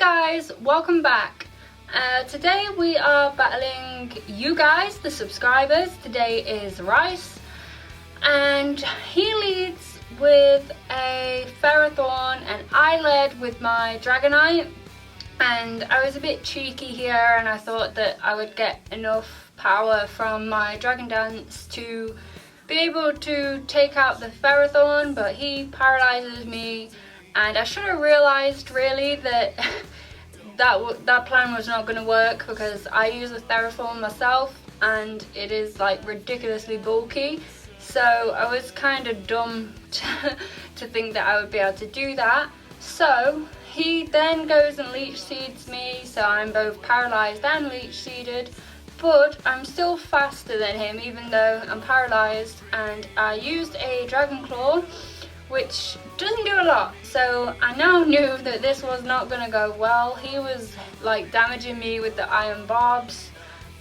guys, welcome back. Today we are battling you guys, the subscribers. Today is Rice, and he leads with a Ferrothorn and I led with my Dragonite, and I was a bit cheeky here and I thought that I would get enough power from my Dragon Dance to be able to take out the Ferrothorn, but he paralyzes me. And I should have realised really that that plan was not going to work, because I use a Ferrothorn myself and it is like ridiculously bulky. So I was kind of dumb to think that I would be able to do that. So he then goes and Leech Seeds me, so I'm both paralysed and Leech Seeded. But I'm still faster than him even though I'm paralysed, and I used a Dragon Claw, which doesn't do a lot. So I now knew that this was not going to go well. He was like damaging me with the Iron Barbs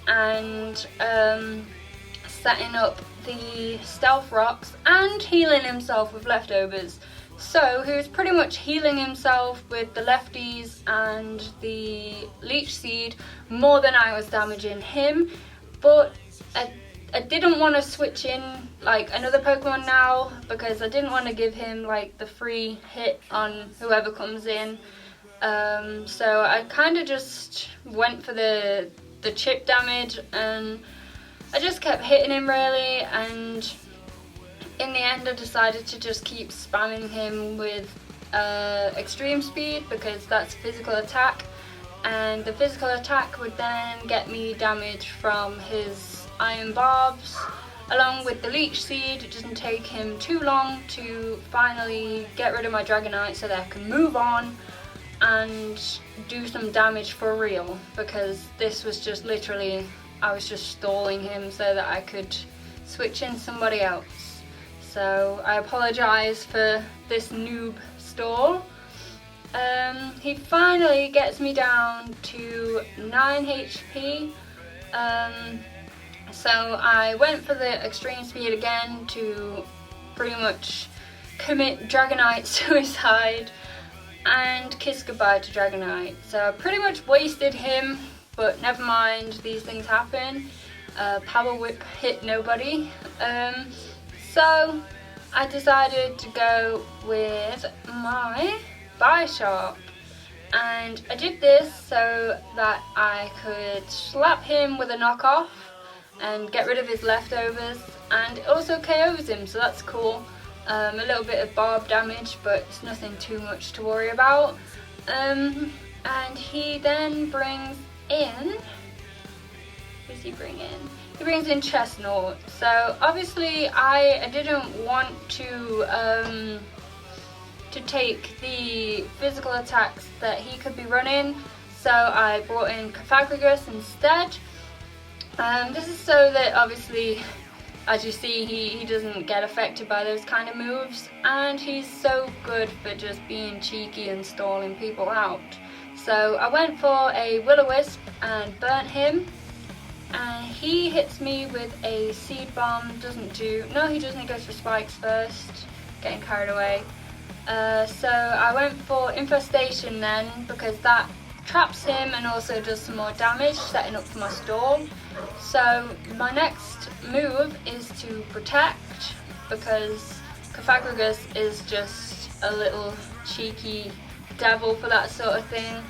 and setting up the Stealth Rocks and healing himself with leftovers. So he was pretty much healing himself with the lefties and the Leech Seed more than I was damaging him. But I didn't want to switch in like another Pokemon now, because I didn't want to give him like the free hit on whoever comes in. So I kind of just went for the chip damage, and I just kept hitting him really, and in the end I decided to just keep spamming him with extreme speed, because that's physical attack, and the physical attack would then get me damage from his Iron Barbs along with the Leech Seed. It doesn't take him too long to finally get rid of my Dragonite so that I can move on and do some damage for real, because this was just literally, I was just stalling him so that I could switch in somebody else. So I apologise for this noob stall. He finally gets me down to 9 HP. So I went for the extreme speed again to pretty much commit Dragonite suicide and kiss goodbye to Dragonite. So I pretty much wasted him, but never mind, these things happen. Power Whip hit nobody. So I decided to go with my Bisharp, and I did this so that I could slap him with a knockoff and get rid of his leftovers, and it also KOs him, so that's cool. A little bit of barb damage, but it's nothing too much to worry about. And he then brings in, what does he bring in? He brings in Chestnut. So obviously I didn't want to take the physical attacks that he could be running, so I brought in Cofagrigus instead. This is so that obviously, as you see, he doesn't get affected by those kind of moves, and he's so good for just being cheeky and stalling people out. So I went for a Will-O-Wisp and burnt him, and he hits me with a Seed Bomb. Doesn't do, no he doesn't, he goes for Spikes first, getting carried away. So I went for Infestation then, because that traps him and also does some more damage, setting up for my stall. So my next move is to Protect, because Cofagrigus is just a little cheeky devil for that sort of thing,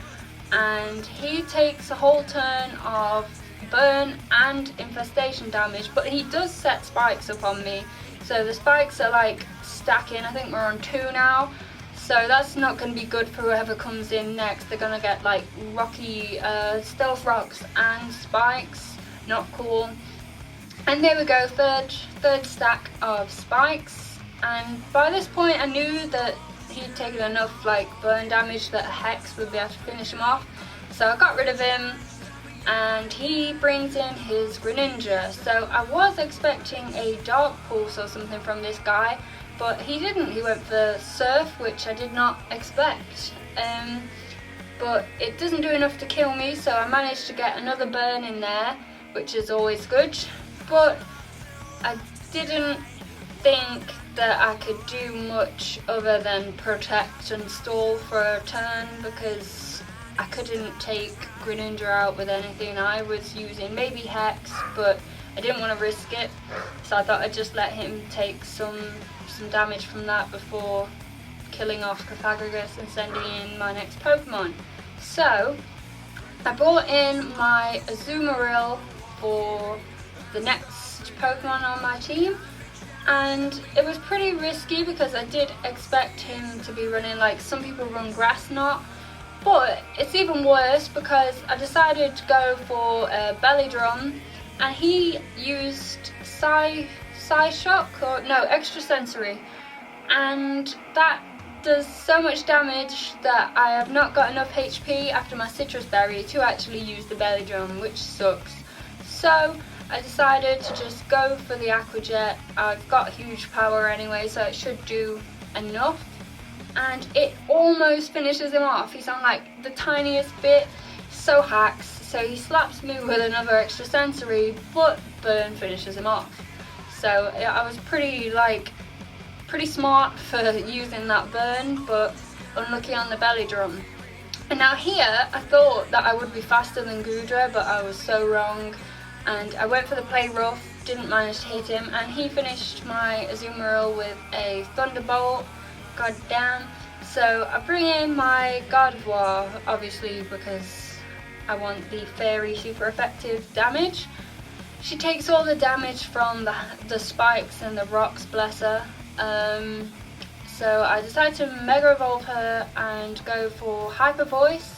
and he takes a whole turn of burn and infestation damage, but he does set spikes up on me, so the spikes are like stacking. I think we're on 2 now. So that's not going to be good for whoever comes in next. They're going to get like rocky Stealth Rocks and Spikes. Not cool. And there we go, third stack of Spikes. And by this point I knew that he'd taken enough like burn damage that a Hex would be able to finish him off. So I got rid of him, and he brings in his Greninja. So I was expecting a Dark Pulse or something from this guy, but he didn't. He went for Surf, which I did not expect. But it doesn't do enough to kill me, so I managed to get another burn in there, which is always good. But I didn't think that I could do much other than protect and stall for a turn, because I couldn't take Greninja out with anything. I was using maybe Hex, but I didn't want to risk it, so I thought I'd just let him take some damage from that before killing off Cofagrigus and sending in my next Pokemon. So I brought in my Azumarill for the next Pokemon on my team, and it was pretty risky because I did expect him to be running, like some people run Grass Knot, but it's even worse because I decided to go for a Belly Drum, and he used Psyshock, or no, Extrasensory, and that does so much damage that I have not got enough HP after my Citrus Berry to actually use the Belly Drum, which sucks. So I decided to just go for the Aqua Jet. I've got huge power anyway, so it should do enough, and it almost finishes him off. He's on like the tiniest bit, so hacks. So he slaps me with another Extrasensory, but Burn finishes him off. So I was pretty smart for using that Burn, but unlucky on the Belly Drum. And now here, I thought that I would be faster than Goodra, but I was so wrong. And I went for the Play Rough, didn't manage to hit him, and he finished my Azumarill with a Thunderbolt. God damn. So I bring in my Gardevoir, obviously because I want the Fairy super effective damage. She takes all the damage from the spikes and the rocks, bless her. So I decided to Mega Evolve her and go for Hyper Voice.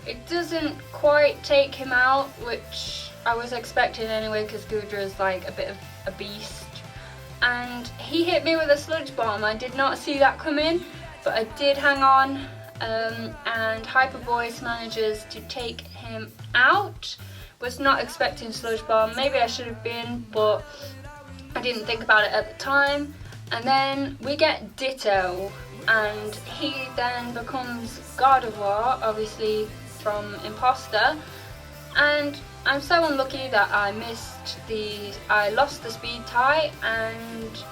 It doesn't quite take him out, which I was expecting anyway because Goodra is like a bit of a beast. And he hit me with a Sludge Bomb. I did not see that come in, but I did hang on. And Hyper Voice manages to take him out. Was not expecting Sludge Bomb. Maybe I should have been, but I didn't think about it at the time. And then we get Ditto, and he then becomes Gardevoir, obviously from Imposter. And I'm so unlucky that I lost the speed tie, and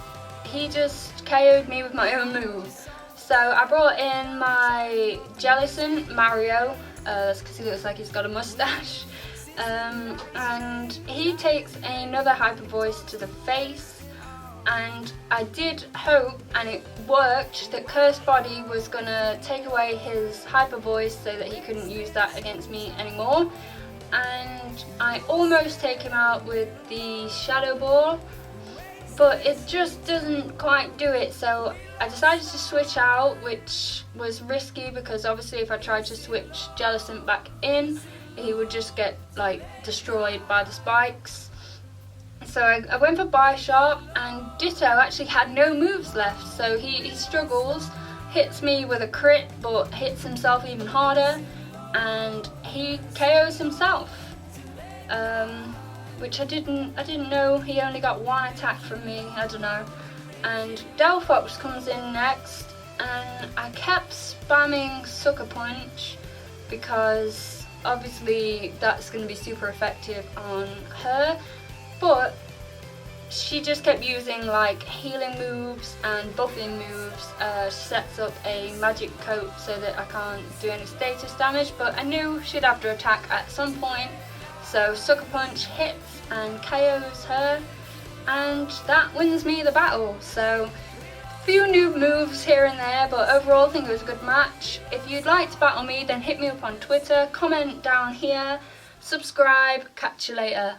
he just KO'd me with my own move. So I brought in my Jellicent, Mario, that's because he looks like he's got a mustache. And he takes another Hyper Voice to the face, and I did hope, and it worked, that Cursed Body was gonna take away his Hyper Voice so that he couldn't use that against me anymore. And I almost take him out with the Shadow Ball, but it just doesn't quite do it. So I decided to switch out, which was risky because obviously if I tried to switch Jellicent back in, he would just get like destroyed by the spikes. So I went for Biosharp, and Ditto actually had no moves left, so he struggles, hits me with a crit but hits himself even harder, and he KOs himself, which I didn't know he only got one attack from me, I don't know. And Delphox comes in next, and I kept spamming Sucker Punch because obviously that's going to be super effective on her, but she just kept using like healing moves and buffing moves. She sets up a magic coat so that I can't do any status damage, but I knew she'd have to attack at some point, so Sucker Punch hits and KOs her, and that wins me the battle. So few noob moves here and there, but overall I think it was a good match. If you'd like to battle me, then hit me up on Twitter, comment down here, subscribe, catch you later.